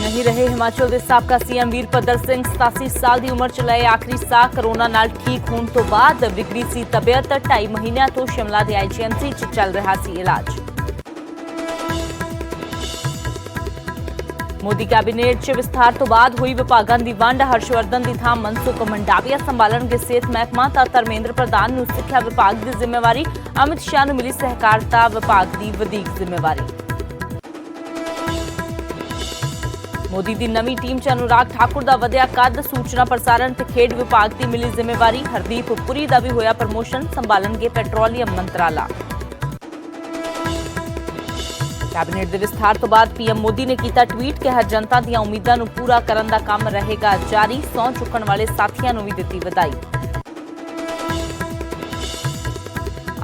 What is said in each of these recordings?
नहीं रहे हिमाचल के साबका सीएम वीरभद्र सिंह 87 साल की उम्र च लए आखिरी साह। कोरोना नाल ठीक होने तो बाद बिगड़ी सी तबीयत। 2.5 महीनों तो शिमला के आईजीएमसी च चल रहा सी इलाज। मोदी कैबिनेट च विस्तार तो बाद हुई विभागां दी वंड। हर्षवर्धन की थां मनसुख मंडाविया संभालणगे सेहत महकमा। तां धर्मेंद्र प्रधान नूं सिक्ख्या विभाग की जिम्मेवारी। अमित शाह नूं मिली सहकारिता विभाग की वधीक जिम्मेवारी। मोदी की नवी टीम च अनुराग ठाकुर का वधिया कद। सूचना प्रसारण ते खेड विभाग की मिली जिम्मेवारी। हरदीप पुरी का भी होया प्रमोशन। संभालणगे पेट्रोलियम मंत्राला। कैबिनेट के विस्तार तो बाद पीएम मोदी ने किया ट्वीट। कहा जनता दी उम्मीदां नूं पूरा करन दा काम रहेगा जारी। सौं चुकण वाले साथियों नूं भी दित्ती वधाई।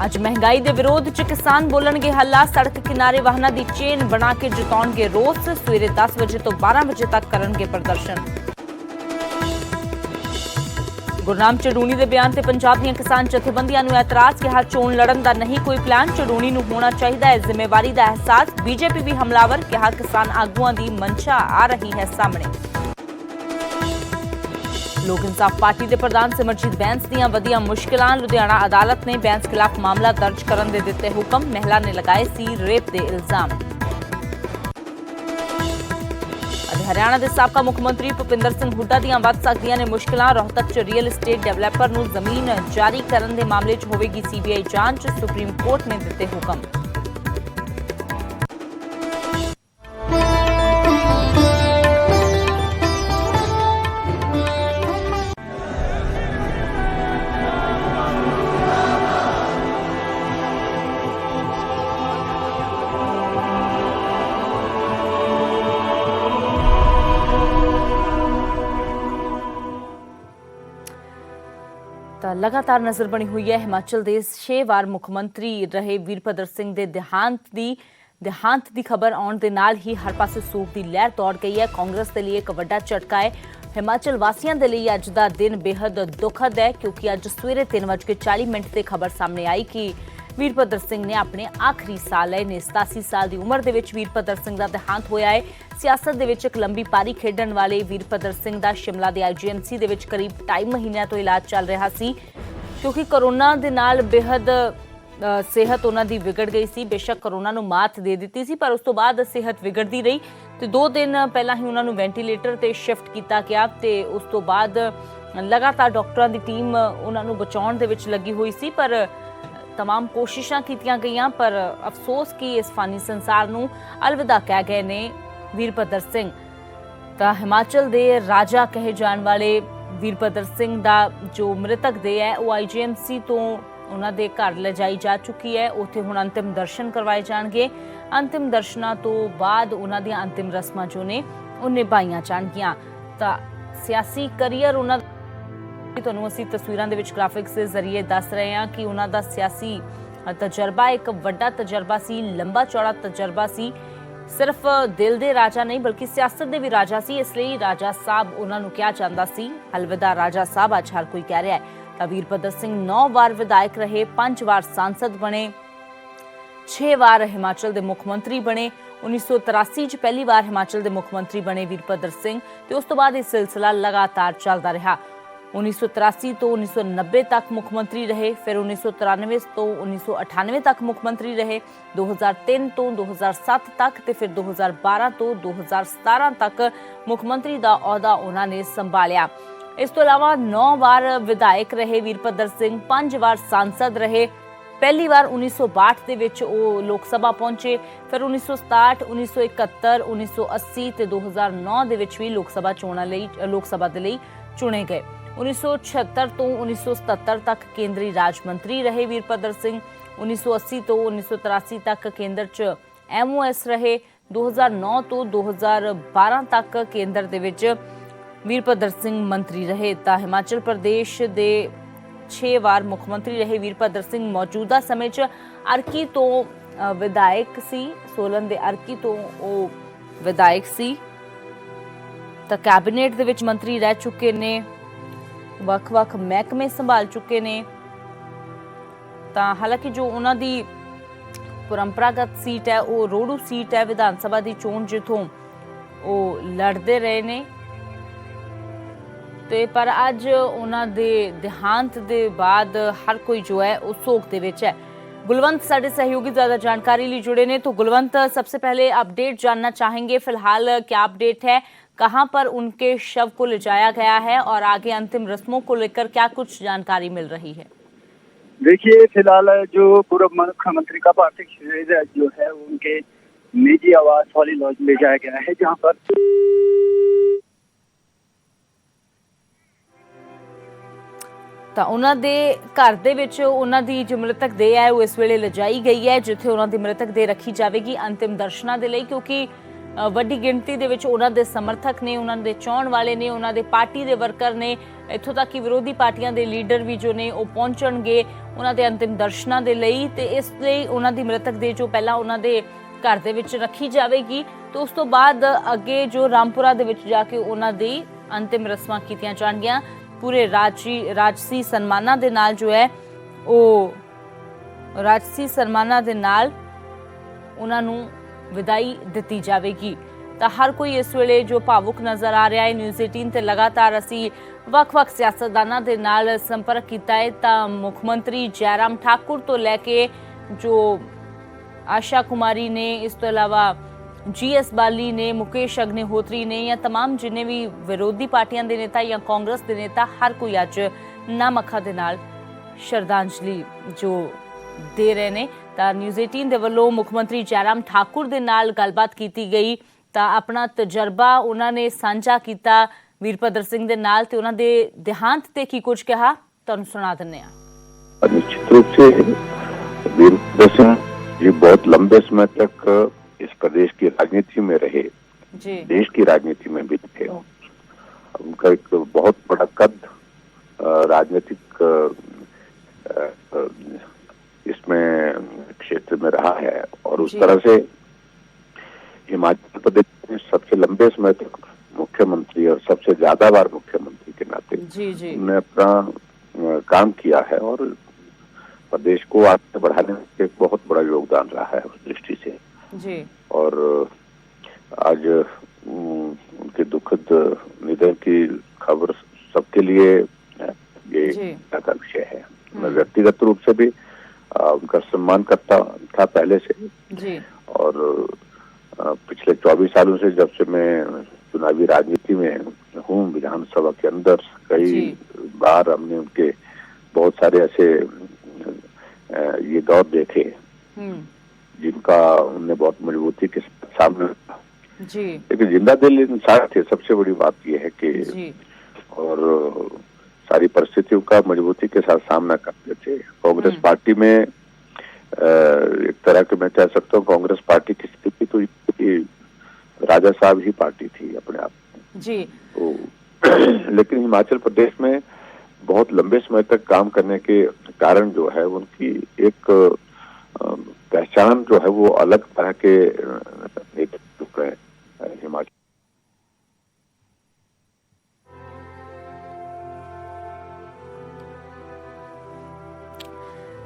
अज महंगाई के विरोध च किसान बोलणगे हल्ला। सड़क किनारे वाहनों की चेन बना के जताउणगे रोस। सवेरे 10 बजे तो 12 बजे तक करनगे प्रदर्शन। गुरनाम चढ़ूणी के बयान से पंजाब दी किसान जथेबंदियां नूं एतराज। कहा चोण लड़न का नहीं कोई प्लान। चढ़ूणी नूं होना चाहिए है जिम्मेवारी का एहसास। बीजेपी भी हमलावर। कहा किसान आगुआं की मंशा आ रही है सामने। लोक इंसाफ पार्टी के प्रधान सिमरजीत बैंस दीयां वधियां मुश्किलां। लुधियाना अदालत ने बैंस खिलाफ मामला दर्ज करन दे दिते हुक्म। महिला ने लगाए सी रेप के इल्जाम। हरियाणा के साबका मुख्यमंत्री भुपिंदर सिंह हुड्डा दीयां वध सकदियां ने मुश्किलां। रोहतक च रियल एस्टेट डेवलपर नूं जमीन जारी करन दे मामले च होवेगी सीबीआई जांच। सुप्रीम कोर्ट ने दिते हुक्म। लगातार नजर बनी हुई है हिमाचल के 6 बार मुख्यमंत्री रहे वीरभद्र सिंह के देहांत की खबर आने के नाल ही हर पासे सोग की लहर दौड़ गई है। कांग्रेस के लिए एक बड़ा झटका है। हिमाचल वासियों के लिए अज का दिन बेहद दुखद है क्योंकि अज सवेरे 3:40 से खबर सामने आई कि वीरभद्र सिंह ने अपने आखिरी साल लए ने। 87 साल की उम्र के वीरभद्र सिंह का देहांत होया है। सियासत के एक लंबी पारी खेडण वाले वीरभद्र सिंह का शिमला के आईजीएमसी के करीब 2.5 महीनों तो इलाज चल रहा सी क्योंकि कोरोना के नाल बेहद सेहत उन्हां दी बिगड़ गई सी। बेशक कोरोना नूं मात दे दित्ती सी पर उस तो बाद सेहत बिगड़ती रही तो 2 दिन पहला ही उन्हां नूं वेंटीलेटर ते शिफ्ट किया गया ते उस तो बाद लगातार डॉक्टरों की टीम उन्हां नूं बचाउण दे विच लगी हुई सी पर तमाम कोशिशां कीतियां गईयां पर अफसोस कि इस फानी संसार नूं अलविदा कह गए ने वीरभद्र सिंह। तां हिमाचल दे राजा कहे जाने वाले वीरभद्र सिंह दा जो मृतक देह है वो आईजीएमसी तो उन्हां दे घर ले जाई जा चुकी है। उत्थे हुण अंतिम दर्शन करवाए जाणगे। अंतिम दर्शनां तो बाद उन्हां दी अंतिम रस्मां जो ने वो निभाईयां जाणगियां। तां सियासी करियर उन्हां ਤੁਹਾਨੂੰ ਅਸੀਂ ਤਸਵੀਰਾਂ ਦੇ ਵਿੱਚ ਗ੍ਰਾਫਿਕਸ ਦੇ ਜ਼ਰੀਏ ਦੱਸ ਰਹੇ ਹਾਂ ਕਿ ਉਹਨਾਂ ਦਾ ਸਿਆਸੀ ਤਜਰਬਾ ਇੱਕ ਵੱਡਾ ਤਜਰਬਾ ਸੀ। ਲੰਬਾ ਚੌੜਾ ਤਜਰਬਾ ਸੀ। ਸਿਰਫ ਦਿਲ ਦੇ ਰਾਜਾ ਨਹੀਂ ਬਲਕਿ ਸਿਆਸਤ ਦੇ ਵੀ ਰਾਜਾ ਸੀ। ਇਸ ਲਈ ਰਾਜਾ ਸਾਹਿਬ ਉਹਨਾਂ ਨੂੰ ਕਿਹਾ ਜਾਂਦਾ ਸੀ। ਅਲਵਿਦਾ ਰਾਜਾ ਸਾਹਿਬ ਅੱਜ ਹਰ ਕੋਈ ਕਹਿ ਰਿਹਾ ਹੈ। ਤਾਂ ਵੀਰਭੱਦਰ ਸਿੰਘ 9 ਵਾਰ ਵਿਧਾਇਕ ਰਹੇ, 5 ਵਾਰ सांसद ਬਣੇ, 6 ਵਾਰ ਹਿਮਾਚਲ ਦੇ ਮੁੱਖ ਮੰਤਰੀ ਬਣੇ। 1983 ਚ ਪਹਿਲੀ ਵਾਰ ਹਿਮਾਚਲ ਦੇ ਮੁੱਖ ਮੰਤਰੀ ਬਣੇ ਵੀਰਭੱਦਰ ਸਿੰਘ ਤੇ ਉਸ ਤੋਂ ਬਾਅਦ ਇਹ ਸਿਲਸਿਲਾ ਲਗਾਤਾਰ ਚੱਲਦਾ ਰਿਹਾ। 1983 तो 1990 तक मुख्यमंत्री रहे, फिर 1993 तो 1998 तक मुख्यमंत्री रहे, 2003 तो 2007 तक ते फिर 2012 तो 2017 तक मुख्यमंत्री का अहुदा उन्होंने संभालिया। इस तो इलावा 9 बार विधायक रहे वीरभद्र सिंह, 5 बार सांसद रहे। पहली बार 1962 ਦੇ ਵਿੱਚ ਉਹ ਲੋਕ ਸਭਾ ਪਹੁੰਚੇ, ਫਿਰ 1967, 1971, 1980 ਤੇ 2009 ਦੇ ਵਿੱਚ ਵੀ ਲੋਕ ਸਭਾ ਚੋਣਾਂ ਲਈ ਲੋਕ ਸਭਾ ਦੇ ਲਈ ਚੁਣੇ ਗਏ। 1976 ਤੋਂ 1977 ਤੱਕ ਕੇਂਦਰੀ ਰਾਜ ਮੰਤਰੀ ਰਹੇ ਵੀਰਭੱਦਰ ਸਿੰਘ। 1980 ਤੋਂ 1983 ਤੱਕ ਕੇਂਦਰ 'ਚ MOS ਰਹੇ। 2009 ਤੋਂ 2012 ਤੱਕ ਕੇਂਦਰ ਦੇ ਵਿੱਚ ਵੀਰਭੱਦਰ ਸਿੰਘ ਮੰਤਰੀ ਰਹੇ। ਤਾਂ ਹਿਮਾਚਲ ਪ੍ਰਦੇਸ਼ ਦੇ 6 ਵਾਰ ਮੁੱਖ ਮੰਤਰੀ ਰਹੇ ਵੀਰਭੱਦਰ ਸਿੰਘ। ਮੌਜੂਦਾ ਸਮੇਂ 'ਚ ਅਰਕੀ ਤੋਂ ਵਿਧਾਇਕ ਸੀ। ਸੋਲਨ ਦੇ ਅਰਕੀ ਤੋਂ ਉਹ ਵਿਧਾਇਕ ਸੀ। ਤਾਂ ਕੈਬਨਿਟ ਦੇ ਵਿੱਚ ਮੰਤਰੀ ਰਹਿ ਚੁੱਕੇ ਨੇ, ਵੱਖ-ਵੱਖ ਮਹਿਕਮੇ ਸੰਭਾਲ ਚੁੱਕੇ ਨੇ। ਤਾਂ ਹਾਲਾਂਕਿ ਜੋ ਉਹਨਾਂ ਦੀ परंपरागत सीट है वो रोड़ू सीट है। विधान सभा की चोण जिथों ਉਹ ਲੜਦੇ ਰਹੇ ਨੇ ਤੇ ਪਰ ਅੱਜ ਉਹਨਾਂ ਦੇ ਦੇਹਾਂਤ ਦੇ ਬਾਅਦ ਹਰ ਕੋਈ ਜੋ है वो शोक ਦੇ ਵਿੱਚ है। गुलवंत साढ़े सहयोगी ज्यादा जानकारी लिए जुड़े ने। तो गुलवंत, सबसे पहले अपडेट जानना चाहेंगे, फिलहाल क्या अपडेट है, कहां पर उनके शव को ले जाया गया है और आगे अंतिम रस्मों को लेकर क्या कुछ जानकारी मिल रही है? देखिए, फिलहाल जो पूर्व मुख्यमंत्री का पार्थिव शरीर जो है उनके निजी आवास वाली लॉज ले जाया गया है, जहां पर ਤਾਂ ਉਹਨਾਂ ਦੇ ਘਰ ਦੇ ਵਿੱਚ ਉਹਨਾਂ ਦੀ ਜੋ ਮ੍ਰਿਤਕ ਦੇਹ ਹੈ ਉਹ ਇਸ ਵੇਲੇ ਲਿਜਾਈ ਗਈ ਹੈ, ਜਿੱਥੇ ਉਹਨਾਂ ਦੀ ਮ੍ਰਿਤਕ ਦੇਹ ਰੱਖੀ ਜਾਵੇਗੀ ਅੰਤਿਮ ਦਰਸ਼ਨਾਂ ਦੇ ਲਈ, ਕਿਉਂਕਿ ਵੱਡੀ ਗਿਣਤੀ ਦੇ ਵਿੱਚ ਉਹਨਾਂ ਦੇ ਸਮਰਥਕ ਨੇ, ਉਹਨਾਂ ਦੇ ਚਾਹਣ ਵਾਲੇ ਨੇ, ਉਹਨਾਂ ਦੇ ਪਾਰਟੀ ਦੇ ਵਰਕਰ ਨੇ, ਇੱਥੋਂ ਤੱਕ ਕਿ ਵਿਰੋਧੀ ਪਾਰਟੀਆਂ ਦੇ ਲੀਡਰ ਵੀ ਜੋ ਨੇ ਉਹ ਪਹੁੰਚਣਗੇ ਉਹਨਾਂ ਦੇ ਅੰਤਿਮ ਦਰਸ਼ਨਾਂ ਦੇ ਲਈ। ਤੇ ਇਸ ਲਈ ਉਹਨਾਂ ਦੀ ਮ੍ਰਿਤਕ ਦੇਹ ਜੋ ਪਹਿਲਾਂ ਉਹਨਾਂ ਦੇ ਘਰ ਦੇ ਵਿੱਚ ਰੱਖੀ ਜਾਵੇਗੀ ਤੇ ਉਸ ਤੋਂ ਬਾਅਦ ਅੱਗੇ ਜੋ ਰਾਮਪੁਰਾ ਦੇ ਵਿੱਚ ਜਾ ਕੇ ਉਹਨਾਂ ਦੀ ਅੰਤਿਮ ਰਸਮਾਂ ਕੀਤੀਆਂ ਜਾਣਗੀਆਂ। पूरे राजसी सन्मानां दे नाल जो है वो राजसी सन्मानां दे नाल उन्हां नूं विदाई दित्ती जावेगी। तां हर कोई इस वेले जो भावुक नज़र आ रहा है। न्यूज़ 18 ते लगातार असी वख-वख सियासतदानां दे नाल संपर्क कीता है तां मुख्यमंत्री जयराम ठाकुर तो लैके जो आशा कुमारी ने, इस तो इलावा GS बाली ने, मुकेश अग्निहोत्री ने, या तमाम जिन्हें भी विरोधी पार्टियां दे नेता या कांग्रेस दे नेता, हर कोई अज नम अखां दे नाल श्रद्धांजलि जो दे रहे ने। तां न्यूज़ 18 दे वल्लों मुख्यमंत्री जयराम ठाकुर दे नाल गलबात कीती गई तां अपना तजर्बा उन्हां ने सांझा कीता वीरभद्र सिंह दे नाल ते उन्हां दे देहांत ते की कुछ कहा, तुहानूं सुणा दिंदे हां। निश्चित रूप से वीरभद्र सिंह जी बहुत लंबे समय तक इस प्रदेश की राजनीति में रहे, देश की राजनीति में भी थे। उनका एक बहुत बड़ा कद राजनीतिक इसमें क्षेत्र में रहा है और उस तरह से हिमाचल प्रदेश में सबसे लंबे समय तक मुख्यमंत्री और सबसे ज्यादा बार मुख्यमंत्री के नाते उन्होंने अपना काम किया है और प्रदेश को आगे बढ़ाने में एक बहुत बड़ा योगदान रहा है उस दृष्टि से जी। और आज उनके दुखद निधन की खबर सबके लिए ये चिंता का विषय है। मैं व्यक्तिगत रूप से भी उनका सम्मान करता था पहले से जी। और पिछले 24 सालों से जब से मैं चुनावी राजनीति में हूँ, विधानसभा के अंदर कई बार हमने उनके बहुत सारे ऐसे ये दौर देखे जिनका उन्हें बहुत मजबूती के सामने जी। लेकिन जिंदा दिल इंसान थे, सबसे बड़ी बात यह है कि और सारी परिस्थितियों का मजबूती के साथ सामना करते थे। कांग्रेस पार्टी में एक तरह के मैं कह सकता हूँ कांग्रेस पार्टी की स्थिति तो राजा साहब ही पार्टी थी अपने आप में जी। तो लेकिन हिमाचल प्रदेश में बहुत लंबे समय तक काम करने के कारण जो है उनकी एक पहचान जो है वो अलग तरह के नेतृत्व है हिमाचल।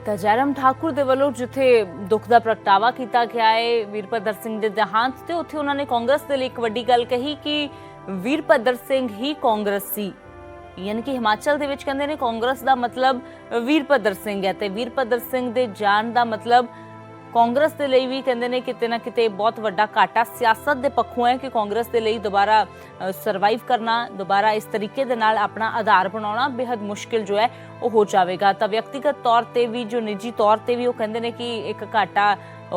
जयराम ठाकुर दे वल्लों जिथे दुख दा प्रगटावा किया गया है वीरभद्र सिंह दे देहांत ते उत्थे उन्होंने कांग्रेस दे लई एक वड्डी गल कही कि वीरभद्र सिंह ही कांग्रेस सी, यानी कि हिमाचल दे विच कहंदे ने कांग्रेस दा मतलब वीरभद्र सिंह है ते वीरभद्र सिंह दे जान दा मतलब कांग्रेस दे लई भी कहंदे ने किते ना किते बहुत वड्डा घाटा सियासत दे पक्षों है कि कांग्रेस दे लई दोबारा सरवाइव करना, दोबारा इस तरीके दे नाल अपना आधार बनाना बेहद मुश्किल जो है वो हो जाएगा। तो व्यक्तिगत तौर ते भी जो निजी तौर ते भी वो कहंदे ने कि एक घाटा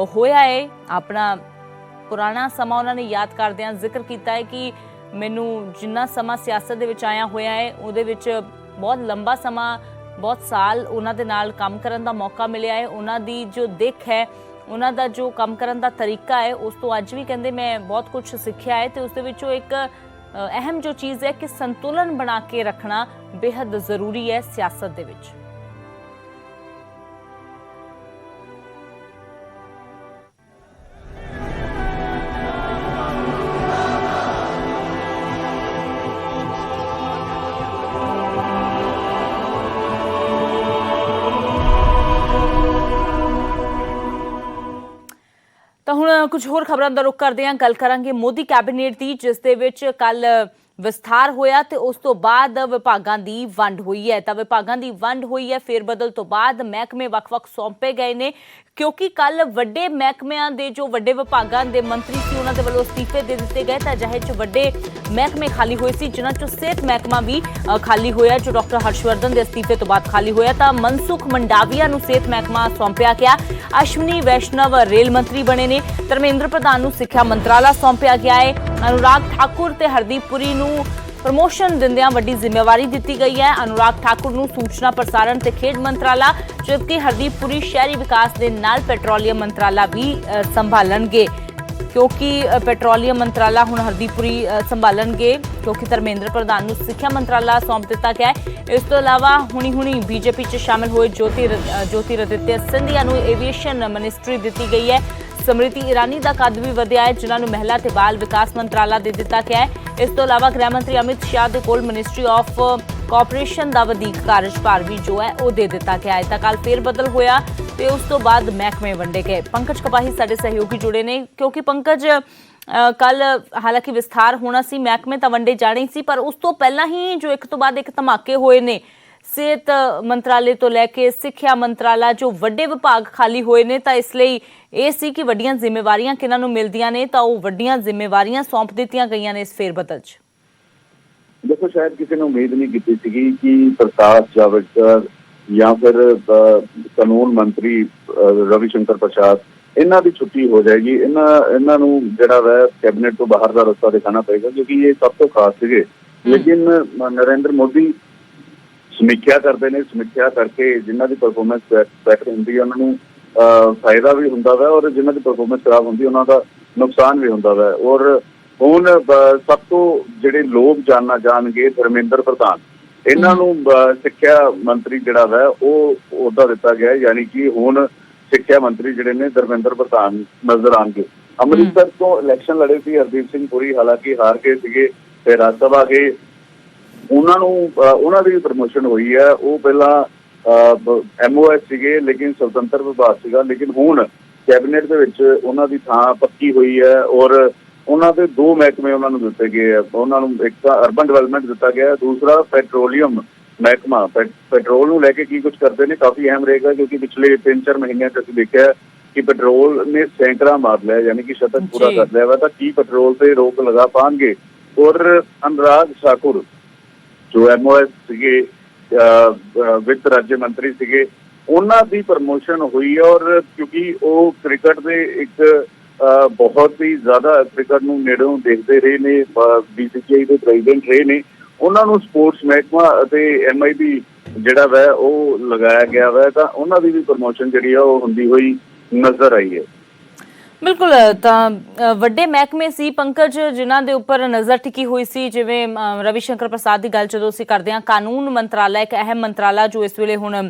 होया है। अपना पुराना समा उन्होंने याद करदियां जिक्र किया है कि मैनू जिन्ना समा सियासत दे विच आया होया है उहदे विच बहुत लंबा समा, बहुत साल उन्हां दे नाल काम करन दा मौका मिलिया है। उन्हां दी जो दिख है, उन्हां दा जो काम करन दा तरीका है, उस तो अज भी कहंदे मैं बहुत कुछ सिक्ख्या है। तो उस दे विचों एक अहम जो चीज़ है कि संतुलन बना के रखना बेहद जरूरी है सियासत दे विच। ਤਾਂ ਹੁਣ ਕੁਝ ਹੋਰ ਖਬਰਾਂ ਦਾ ਰੁਖ ਕਰਦੇ ਹਾਂ। ਗੱਲ ਕਰਾਂਗੇ ਮੋਦੀ ਕੈਬਨਿਟ ਦੀ, ਜਿਸ ਦੇ ਵਿੱਚ ਕੱਲ ਵਿਸਥਾਰ ਹੋਇਆ ਤੇ ਉਸ ਤੋਂ ਬਾਅਦ ਵਿਭਾਗਾਂ ਦੀ ਵੰਡ ਹੋਈ ਹੈ। ਤਾਂ ਵਿਭਾਗਾਂ ਦੀ ਵੰਡ ਹੋਈ ਹੈ, ਫੇਰ ਬਦਲ ਤੋਂ ਬਾਅਦ ਮਹਿਕਮੇ ਵੱਖ-ਵੱਖ ਸੌਂਪੇ ਗਏ ਨੇ, ਕਿਉਂਕਿ ਕੱਲ ਵੱਡੇ ਮਹਿਕਮਿਆਂ ਦੇ ਜੋ ਵੱਡੇ ਵਿਭਾਗਾਂ ਦੇ ਮੰਤਰੀ ਸੀ ਉਹਨਾਂ ਦੇ ਵੱਲੋਂ ਅਸਤੀਫੇ ਦੇ ਦਿੱਤੇ ਗਏ। ਤਾਂ ਅਜਿਹੇ 'ਚ ਵੱਡੇ ਮਹਿਕਮੇ ਖਾਲੀ ਹੋਏ ਸੀ, ਜਿਨ੍ਹਾਂ 'ਚੋਂ ਸਿਹਤ ਮਹਿਕਮਾ ਵੀ ਖਾਲੀ ਹੋਇਆ, ਜੋ ਡਾਕਟਰ ਹਰਸ਼ਵਰਧਨ ਦੇ ਅਸਤੀਫੇ ਤੋਂ ਬਾਅਦ ਖਾਲੀ ਹੋਇਆ। ਤਾਂ ਮਨਸੁਖ ਮੰਡਾਵੀਆ ਨੂੰ ਸਿਹਤ ਮਹਿਕਮਾ ਸੌਂਪਿਆ ਗਿਆ। ਅਸ਼ਵਨੀ ਵੈਸ਼ਨਵ ਰੇਲ ਮੰਤਰੀ ਬਣੇ ਨੇ। ਧਰਮੇਂਦਰ ਪ੍ਰਧਾਨ ਨੂੰ ਸਿੱਖਿਆ ਮੰਤਰਾਲਾ ਸੌਂਪਿਆ ਗਿਆ ਹੈ। ਅਨੁਰਾਗ ਠਾਕੁਰ ਤੇ ਹਰਦੀਪ ਪੁਰੀ ਨੂੰ ਪ੍ਰਮੋਸ਼ਨ ਦਿੰਦਿਆਂ ਵੱਡੀ ਜ਼ਿੰਮੇਵਾਰੀ ਦਿੱਤੀ ਗਈ ਹੈ। ਅਨੁਰਾਗ ਠਾਕੁਰ ਨੂੰ ਸੂਚਨਾ ਪ੍ਰਸਾਰਣ ਤੇ ਖੇਡ ਮੰਤਰਾਲਾ, ਜਦਕਿ ਹਰਦੀਪ ਪੁਰੀ ਸ਼ਹਿਰੀ ਵਿਕਾਸ ਦੇ ਨਾਲ ਪੈਟਰੋਲੀਅਮ ਮੰਤਰਾਲਾ ਵੀ ਸੰਭਾਲਣਗੇ, ਕਿਉਂਕਿ ਪੈਟਰੋਲੀਅਮ ਮੰਤਰਾਲਾ ਹੁਣ ਹਰਦੀਪ ਪੁਰੀ ਸੰਭਾਲਣਗੇ, ਕਿਉਂਕਿ ਧਰਮੇਂਦਰ ਪ੍ਰਧਾਨ ਨੂੰ ਸਿੱਖਿਆ ਮੰਤਰਾਲਾ ਸੌਂਪ ਦਿੱਤਾ ਗਿਆ ਹੈ। ਇਸ ਤੋਂ ਇਲਾਵਾ ਹੁਣੀ ਬੀਜੇਪੀ 'ਚ ਸ਼ਾਮਿਲ ਹੋਏ ਜੋਤਿਰਾਦਿੱਤਿਆ ਸਿੰਧੀਆ ਨੂੰ ਏਵੀਏਸ਼ਨ ਮਿਨਿਸਟਰੀ ਦਿੱਤੀ ਗਈ ਹੈ। ਸਮ੍ਰਿਤੀ ਇਰਾਨੀ ਦਾ ਕੱਦ ਵੀ ਵਧਿਆ ਹੈ, ਜਿਨ੍ਹਾਂ ਨੂੰ ਮਹਿਲਾ ਤੇ ਬਾਲ ਵਿਕਾਸ ਮੰਤਰਾਲਾ ਦੇ ਦਿੱਤਾ ਗਿਆ ਹੈ। ਇਸ ਤੋਂ ਇਲਾਵਾ ਗ੍ਰਹਿ ਮੰਤਰੀ ਅਮਿਤ ਸ਼ਾਹ ਦੇ ਕੋਲ ਮਿਨਿਸਟਰੀ ਆਫ ਕੋਆਪਰੇਸ਼ਨ ਦਾ ਵਧੀਕ ਕਾਰਜਭਾਰ ਵੀ ਜੋ ਹੈ ਉਹ ਦੇ ਦਿੱਤਾ ਗਿਆ ਹੈ। ਤਾਂ ਕੱਲ ਫੇਰ ਬਦਲ ਹੋਇਆ ਤੇ ਉਸ ਤੋਂ ਬਾਅਦ ਮਹਿਕਮੇ ਵੰਡੇ ਗਏ। ਪੰਕਜ ਕਪਾਹੀ ਸਾਡੇ ਸਹਿਯੋਗੀ ਜੁੜੇ ਨੇ, ਕਿਉਂਕਿ ਪੰਕਜ ਕੱਲ ਹਾਲਾਂਕਿ ਵਿਸਥਾਰ ਹੋਣਾ ਸੀ, ਮਹਿਕਮੇ ਤਾਂ ਵੰਡੇ ਜਾਣੇ ਸੀ, ਪਰ ਉਸ ਤੋਂ ਪਹਿਲਾਂ ਹੀ ਜੋ ਇੱਕ ਤੋਂ ਬਾਅਦ ਇੱਕ ਧਮਾਕੇ ਹੋਏ ਨੇ, ਸਿਹਤ ਮੰਤਰਾਲੇ ਤੋਂ ਲੈ ਕੇ ਸਿੱਖਿਆ ਮੰਤਰਾਲਾ, ਜੋ ਵੱਡੇ ਵਿਭਾਗ ਖਾਲੀ ਹੋਏ ਨੇ, ਤਾਂ ਇਸ ਲਈ ਇਹ ਸੀ ਕਿ ਵੱਡੀਆਂ ਜ਼ਿੰਮੇਵਾਰੀਆਂ ਕਿਹਨਾਂ ਨੂੰ ਮਿਲਦੀਆਂ ਨੇ, ਤਾਂ ਉਹ ਵੱਡੀਆਂ ਜ਼ਿੰਮੇਵਾਰੀਆਂ ਸੌਂਪ ਦਿੱਤੀਆਂ ਗਈਆਂ ਨੇ ਇਸ ਫੇਰ ਬਦਲ 'ਚ। ਦੇਖੋ, ਸ਼ਾਇਦ ਕਿਸੇ ਨੇ ਉਮੀਦ ਨਹੀਂ ਕੀਤੀ ਸੀਗੀ ਕਿ ਪ੍ਰਕਾਸ਼ ਜਾਵੜੇਕਰ ਜਾਂ ਫਿਰ ਕਾਨੂੰਨ ਮੰਤਰੀ ਰਵੀ ਸ਼ੰਕਰ ਪ੍ਰਸਾਦ, ਇਹਨਾਂ ਦੀ ਛੁੱਟੀ ਹੋ ਜਾਏਗੀ। ਇਹਨਾਂ ਨੂੰ ਜਿਹੜਾ ਵੈ ਕੈਬਨਿਟ ਤੋਂ ਬਾਹਰ ਦਾ ਰਸਤਾ ਦਿਖਾਣਾ ਪਏਗਾ, ਕਿਉਂਕਿ ਇਹ ਸਭ ਤੋਂ ਖਾਸ ਸੀਗੇ। ਲੇਕਿਨ ਨਰਿੰਦਰ ਮੋਦੀ ਸਮੀਖਿਆ ਕਰਦੇ ਨੇ, ਸਮੀਖਿਆ ਕਰਕੇ ਜਿਨ੍ਹਾਂ ਦੀ ਪਰਫਾਰਮੈਂਸ ਬੈਟਰ ਹੁੰਦੀ ਹੈ ਉਹਨਾਂ ਨੂੰ ਫਾਇਦਾ ਵੀ ਹੁੰਦਾ ਵਾ, ਔਰ ਜਿਨ੍ਹਾਂ ਦੀ ਪਰਫਾਰਮੈਂਸ ਖਰਾਬ ਹੁੰਦੀ ਉਹਨਾਂ ਦਾ ਨੁਕਸਾਨ ਵੀ ਹੁੰਦਾ ਵਾ। ਔਰ ਹੁਣ ਸਭ ਤੋਂ ਜਿਹੜੇ ਲੋਕ ਜਾਣਨਾ ਜਾਣਗੇ ਧਰਮੇਂਦਰ ਪ੍ਰਧਾਨ, ਇਹਨਾਂ ਨੂੰ ਸਿੱਖਿਆ ਮੰਤਰੀ ਜਿਹੜਾ ਵਾ ਉਹ ਅਹੁਦਾ ਦਿੱਤਾ ਗਿਆ, ਯਾਨੀ ਕਿ ਹੁਣ ਸਿੱਖਿਆ ਮੰਤਰੀ ਜਿਹੜੇ ਨੇ ਧਰਮੇਂਦਰ ਪ੍ਰਧਾਨ ਨਜ਼ਰ ਆਉਣਗੇ। ਅੰਮ੍ਰਿਤਸਰ ਤੋਂ ਇਲੈਕਸ਼ਨ ਲੜੇ ਸੀ ਹਰਦੀਪ ਸਿੰਘ ਪੁਰੀ, ਹਾਲਾਂਕਿ ਹਾਰ ਗਏ ਸੀਗੇ ਤੇ ਰਾਜ ਸਭਾ ਗਏ। ਉਹਨਾਂ ਦੀ ਪ੍ਰਮੋਸ਼ਨ ਹੋਈ ਹੈ। ਉਹ ਪਹਿਲਾਂ MOS ਸੀਗੇ, ਲੇਕਿਨ ਸੁਤੰਤਰ ਵਿਭਾਗ ਸੀਗਾ, ਲੇਕਿਨ ਹੁਣ ਕੈਬਨਿਟ ਦੇ ਵਿੱਚ ਉਹਨਾਂ ਦੀ ਥਾਂ ਪੱਕੀ ਹੋਈ ਹੈ। ਔਰ ਉਹਨਾਂ ਦੇ 2 ਮਹਿਕਮੇ ਉਹਨਾਂ ਨੂੰ ਦਿੱਤੇ ਗਏ ਆ। ਉਹਨਾਂ ਨੂੰ ਇੱਕ ਤਾਂ ਅਰਬਨ ਡਿਵੈਲਪਮੈਂਟ ਦਿੱਤਾ ਗਿਆ, ਦੂਸਰਾ ਪੈਟਰੋਲੀਅਮ ਮਹਿਕਮਾ। ਪੈਟਰੋਲ ਨੂੰ ਲੈ ਕੇ ਕੀ ਕੁਝ ਕਰਦੇ ਨੇ ਕਾਫੀ ਅਹਿਮ ਰਹੇਗਾ, ਕਿਉਂਕਿ ਪਿਛਲੇ 3-4 ਮਹੀਨਿਆਂ 'ਚ ਅਸੀਂ ਦੇਖਿਆ ਕਿ ਪੈਟਰੋਲ ਨੇ ਸੈਂਕੜਾ ਮਾਰ ਲਿਆ, ਯਾਨੀ ਕਿ ਸ਼ਤਕ ਪੂਰਾ ਕਰ ਲਿਆ ਵਾ। ਤਾਂ ਕੀ ਪੈਟਰੋਲ ਤੇ ਰੋਕ ਲਗਾ ਪਾਉਣਗੇ? ਔਰ ਅਨੁਰਾਗ ਠਾਕੁਰ ਜੋ MOS ਸੀਗੇ, ਵਿੱਤ ਰਾਜ ਮੰਤਰੀ ਸੀਗੇ, ਉਹਨਾਂ ਦੀ ਪ੍ਰਮੋਸ਼ਨ ਹੋਈ ਹੈ। ਔਰ ਕਿਉਂਕਿ ਉਹ ਕ੍ਰਿਕਟ ਦੇ ਇੱਕ ਬਹੁਤ ਹੀ ਜ਼ਿਆਦਾ ਕ੍ਰਿਕਟ ਨੂੰ ਨੇੜੋਂ ਦੇਖਦੇ ਰਹੇ ਨੇ, BCCI ਦੇ ਪ੍ਰੈਜ਼ੀਡੈਂਟ ਰਹੇ ਨੇ, ਉਹਨਾਂ ਨੂੰ ਸਪੋਰਟਸ ਮਹਿਕਮਾ ਅਤੇ MIB ਜਿਹੜਾ ਵੈ ਉਹ ਲਗਾਇਆ ਗਿਆ ਵੈ। ਤਾਂ ਉਹਨਾਂ ਦੀ ਵੀ ਪ੍ਰਮੋਸ਼ਨ ਜਿਹੜੀ ਆ ਉਹ ਹੁੰਦੀ ਹੋਈ ਨਜ਼ਰ ਆਈ ਹੈ। ਬਿਲਕੁਲ, ਤਾਂ ਵੱਡੇ ਮਹਿਕਮੇ ਸੀ ਪੰਕਜ ਜਿਨ੍ਹਾਂ ਦੇ ਉੱਪਰ ਨਜ਼ਰ ਟਿਕੀ ਹੋਈ ਸੀ, ਜਿਵੇਂ ਰਵੀ ਸ਼ੰਕਰ ਪ੍ਰਸਾਦ ਦੀ ਗੱਲ ਜਦੋਂ ਅਸੀਂ ਕਰਦੇ ਹਾਂ, ਕਾਨੂੰਨ ਮੰਤਰਾਲਾ ਇੱਕ ਅਹਿਮ ਮੰਤਰਾਲਾ ਜੋ ਇਸ ਵੇਲੇ ਹੁਣ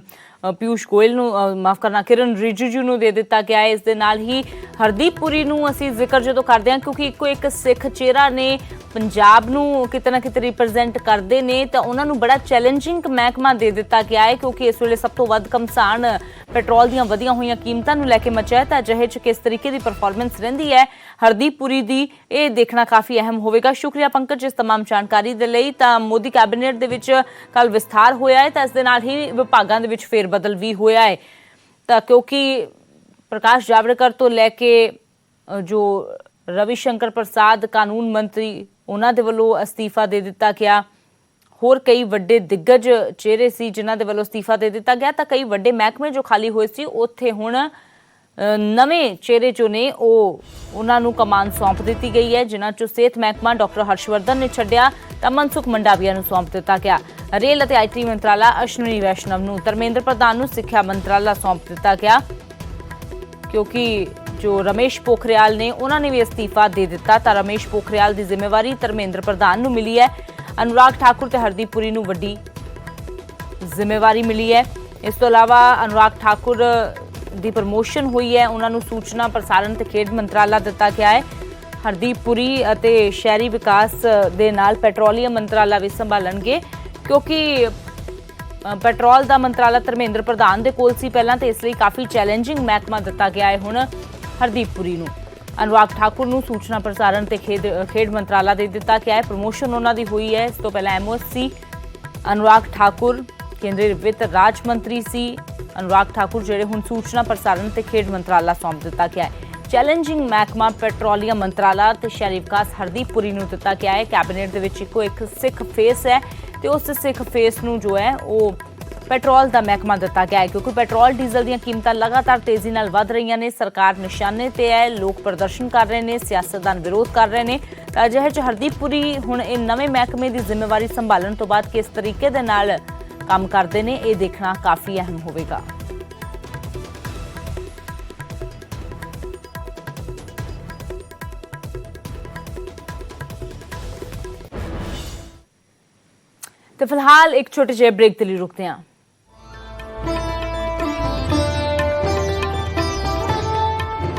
ਪਿਊਸ਼ ਗੋਇਲ ਨੂੰ ਮਾਫ ਕਰਨਾ ਕਿਰਨ ਰਿਜਿਜੂ ਨੂੰ ਦੇ ਦਿੱਤਾ ਗਿਆ ਹੈ। ਇਸ ਦੇ ਨਾਲ ਹੀ ਹਰਦੀਪ ਪੁਰੀ ਨੂੰ ਅਸੀਂ ਜ਼ਿਕਰ ਜਦੋਂ ਕਰਦੇ ਹਾਂ, ਕਿਉਂਕਿ ਇੱਕੋ ਇੱਕ ਸਿੱਖ ਚਿਹਰਾ ਨੇ, ਪੰਜਾਬ ਨੂੰ ਕਿਤੇ ਨਾ ਕਿਤੇ ਰਿਪਰੈਜ਼ੈਂਟ ਕਰਦੇ ਨੇ, ਤਾਂ ਉਹਨਾਂ ਨੂੰ ਬੜਾ ਚੈਲੰਜਿੰਗ ਮਹਿਕਮਾ ਦੇ ਦਿੱਤਾ ਗਿਆ ਹੈ, ਕਿਉਂਕਿ ਇਸ ਵੇਲੇ ਸਭ ਤੋਂ ਵੱਧ ਘਮਸਾਨ ਪੈਟਰੋਲ ਦੀਆਂ ਵਧੀਆਂ ਹੋਈਆਂ ਕੀਮਤਾਂ ਨੂੰ ਲੈ ਕੇ ਮਚਿਆ ਹੈ। ਤਾਂ ਅਜਿਹੇ 'ਚ ਕਿਸ ਤਰੀਕੇ ਦੀ ਪਰਫਾਰਮੈਂਸ ਰਹਿੰਦੀ ਹੈ ਹਰਦੀਪ ਪੁਰੀ ਦੀ, ਇਹ ਦੇਖਣਾ ਕਾਫੀ ਅਹਿਮ ਹੋਵੇਗਾ। ਸ਼ੁਕਰੀਆ ਪੰਕਜ ਇਸ ਤਮਾਮ ਜਾਣਕਾਰੀ ਦੇ ਲਈ। ਤਾਂ ਮੋਦੀ ਕੈਬਨਿਟ ਦੇ ਵਿੱਚ ਕੱਲ ਵਿਸਥਾਰ ਹੋਇਆ ਹੈ, ਤਾਂ ਇਸ ਦੇ ਨਾਲ ਹੀ ਵਿਭਾਗਾਂ ਦੇ ਵਿੱਚ ਫੇਰ ਬਦਲ ਵੀ ਹੋਇਆ ਹੈ। ਤਾਂ ਕਿਉਂਕਿ ਪ੍ਰਕਾਸ਼ ਜਾਵੜੇਕਰ ਤੋਂ ਲੈ ਕੇ ਜੋ ਰਵੀ ਸ਼ੰਕਰ ਪ੍ਰਸਾਦ ਕਾਨੂੰਨ ਮੰਤਰੀ, ਉਹਨਾਂ ਦੇ ਵੱਲੋਂ ਅਸਤੀਫਾ ਦੇ ਦਿੱਤਾ ਗਿਆ। ਹੋਰ ਕਈ ਵੱਡੇ ਦਿੱਗਜ ਚਿਹਰੇ ਸੀ ਜਿਨ੍ਹਾਂ ਦੇ ਵੱਲੋਂ ਅਸਤੀਫਾ ਦੇ ਦਿੱਤਾ ਗਿਆ। ਤਾਂ ਕਈ ਵੱਡੇ ਮਹਿਕਮੇ ਜੋ ਖਾਲੀ ਹੋਏ ਸੀ, ਉੱਥੇ ਹੁਣ ਨਵੇਂ ਚਿਹਰੇ ਜੋ ਨੇ ਉਹਨਾਂ ਨੂੰ ਕਮਾਨ ਸੌਂਪ ਦਿੱਤੀ ਗਈ ਹੈ, ਜਿਨ੍ਹਾਂ 'ਚੋਂ ਸਿਹਤ ਮਹਿਕਮਾ ਡਾਕਟਰ ਹਰਸ਼ਵਰਧਨ ਨੇ ਛੱਡਿਆ ਤਾਂ ਮਨਸੁਖ ਮੰਡਾਵੀਆ ਨੂੰ ਸੌਂਪ ਦਿੱਤਾ ਗਿਆ। ਰੇਲ ਅਤੇ IT ਮੰਤਰਾਲਾ ਅਸ਼ਵਨੀ ਵੈਸ਼ਨਵ ਨੂੰ, ਧਰਮੇਂਦਰ ਪ੍ਰਧਾਨ ਨੂੰ ਸਿੱਖਿਆ ਮੰਤਰਾਲਾ ਸੌਂਪ ਦਿੱਤਾ ਗਿਆ, ਕਿਉਂਕਿ ਜੋ ਰਮੇਸ਼ ਪੋਖਰਿਆਲ ਨੇ ਉਹਨਾਂ ਨੇ ਵੀ ਅਸਤੀਫਾ ਦੇ ਦਿੱਤਾ। ਤਾਂ ਰਮੇਸ਼ ਪੋਖਰਿਆਲ ਦੀ ਜ਼ਿੰਮੇਵਾਰੀ ਧਰਮੇਂਦਰ ਪ੍ਰਧਾਨ ਨੂੰ ਮਿਲੀ ਹੈ। ਅਨੁਰਾਗ ਠਾਕੁਰ ਤੇ ਹਰਦੀਪ ਪੁਰੀ ਨੂੰ ਵੱਡੀ ਜ਼ਿੰਮੇਵਾਰੀ ਮਿਲੀ ਹੈ। ਇਸ ਤੋਂ ਇਲਾਵਾ ਅਨੁਰਾਗ ਠਾਕੁਰ ਦੀ ਪ੍ਰਮੋਸ਼ਨ ਹੋਈ ਹੈ, ਉਹਨਾਂ ਨੂੰ ਸੂਚਨਾ ਪ੍ਰਸਾਰਣ ਤੇ ਖੇਡ ਮੰਤਰਾਲਾ ਦਿੱਤਾ ਗਿਆ ਹੈ। ਹਰਦੀਪ ਪੁਰੀ ਅਤੇ ਸ਼ਹਿਰੀ ਵਿਕਾਸ ਦੇ ਨਾਲ ਪੈਟਰੋਲੀਅਮ ਮੰਤਰਾਲਾ ਵੀ ਸੰਭਾਲਣਗੇ, ਕਿਉਂਕਿ ਪੈਟਰੋਲ ਦਾ ਮੰਤਰਾਲਾ ਧਰਮੇਂਦਰ ਪ੍ਰਧਾਨ ਦੇ ਕੋਲ ਸੀ ਪਹਿਲਾਂ, ਤੇ ਇਸ ਲਈ ਕਾਫੀ ਚੈਲੰਜਿੰਗ ਮਹਿਕਮਾ ਦਿੱਤਾ ਗਿਆ ਹੈ ਹੁਣ ਹਰਦੀਪ ਪੁਰੀ ਨੂੰ। ਅਨੁਰਾਗ ਠਾਕੁਰ ਨੂੰ ਸੂਚਨਾ ਪ੍ਰਸਾਰਣ ਤੇ ਖੇਡ ਮੰਤਰਾਲਾ ਦੇ ਦਿੱਤਾ ਗਿਆ ਹੈ। ਪ੍ਰਮੋਸ਼ਨ ਉਹਨਾਂ ਦੀ ਹੋਈ ਹੈ। ਇਸ ਤੋਂ ਪਹਿਲਾਂ ਐਮਓਐਸ ਸੀ ਅਨੁਰਾਗ ਠਾਕੁਰ, ਕੇਂਦਰੀ ਵਿੱਤ ਰਾਜ ਮੰਤਰੀ ਸੀ ਅਨੁਰਾਗ ਠਾਕੁਰ, ਜਿਹੜੇ ਹੁਣ ਸੂਚਨਾ ਪ੍ਰਸਾਰਣ ਤੇ ਖੇਡ ਮੰਤਰਾਲਾ ਸੌਂਪ ਦਿੱਤਾ ਗਿਆ ਹੈ। ਚੈਲੰਜਿੰਗ ਮਹਿਕਮਾ ਪੈਟਰੋਲੀਅਮ ਮੰਤਰਾਲਾ ਤੇ ਸ਼ਹਿਰੀ ਵਿਕਾਸ ਹਰਦੀਪ ਪੁਰੀ ਨੂੰ ਦਿੱਤਾ ਗਿਆ ਹੈ। ਕੈਬਨਿਟ ਦੇ ਵਿੱਚ ਇੱਕੋ ਇੱਕ ਸਿੱਖ ਫੇਸ ਹੈ ਤੇ ਉਸ ਸਿੱਖ ਫੇਸ ਨੂੰ ਜੋ ਹੈ ਉਹ ਪੈਟਰੋਲ ਦਾ ਮਹਿਕਮਾ ਦਿੱਤਾ ਗਿਆ ਹੈ, ਕਿਉਂਕਿ ਪੈਟਰੋਲ ਡੀਜ਼ਲ ਦੀਆਂ ਕੀਮਤਾਂ ਲਗਾਤਾਰ ਤੇਜ਼ੀ ਨਾਲ ਵਧ ਰਹੀਆਂ ਨੇ। ਸਰਕਾਰ ਨਿਸ਼ਾਨੇ ਤੇ ਹੈ, ਲੋਕ ਪ੍ਰਦਰਸ਼ਨ ਕਰ ਰਹੇ ਨੇ, ਸਿਆਸਤਦਾਨ ਵਿਰੋਧ ਕਰ ਰਹੇ ਨੇ। ਤਾਂ ਅਜਿਹੇ 'ਚ ਹਰਦੀਪ ਪੁਰੀ ਹੁਣ ਇਹ ਨਵੇਂ ਮਹਿਕਮੇ ਦੀ ਜ਼ਿੰਮੇਵਾਰੀ ਸੰਭਾਲਣ ਤੋਂ ਬਾਅਦ ਕਿਸ ਤਰੀਕੇ ਦੇ ਨਾਲ ਕੰਮ ਕਰਦੇ ਨੇ, ਇਹ ਦੇਖਣਾ ਕਾਫੀ ਅਹਿਮ ਹੋਵੇਗਾ। ਤੇ ਫਿਲਹਾਲ ਇੱਕ ਛੋਟੇ ਜਿਹੇ ਬ੍ਰੇਕ ਦੇ ਲਈ ਰੁਕਦੇ ਹਾਂ।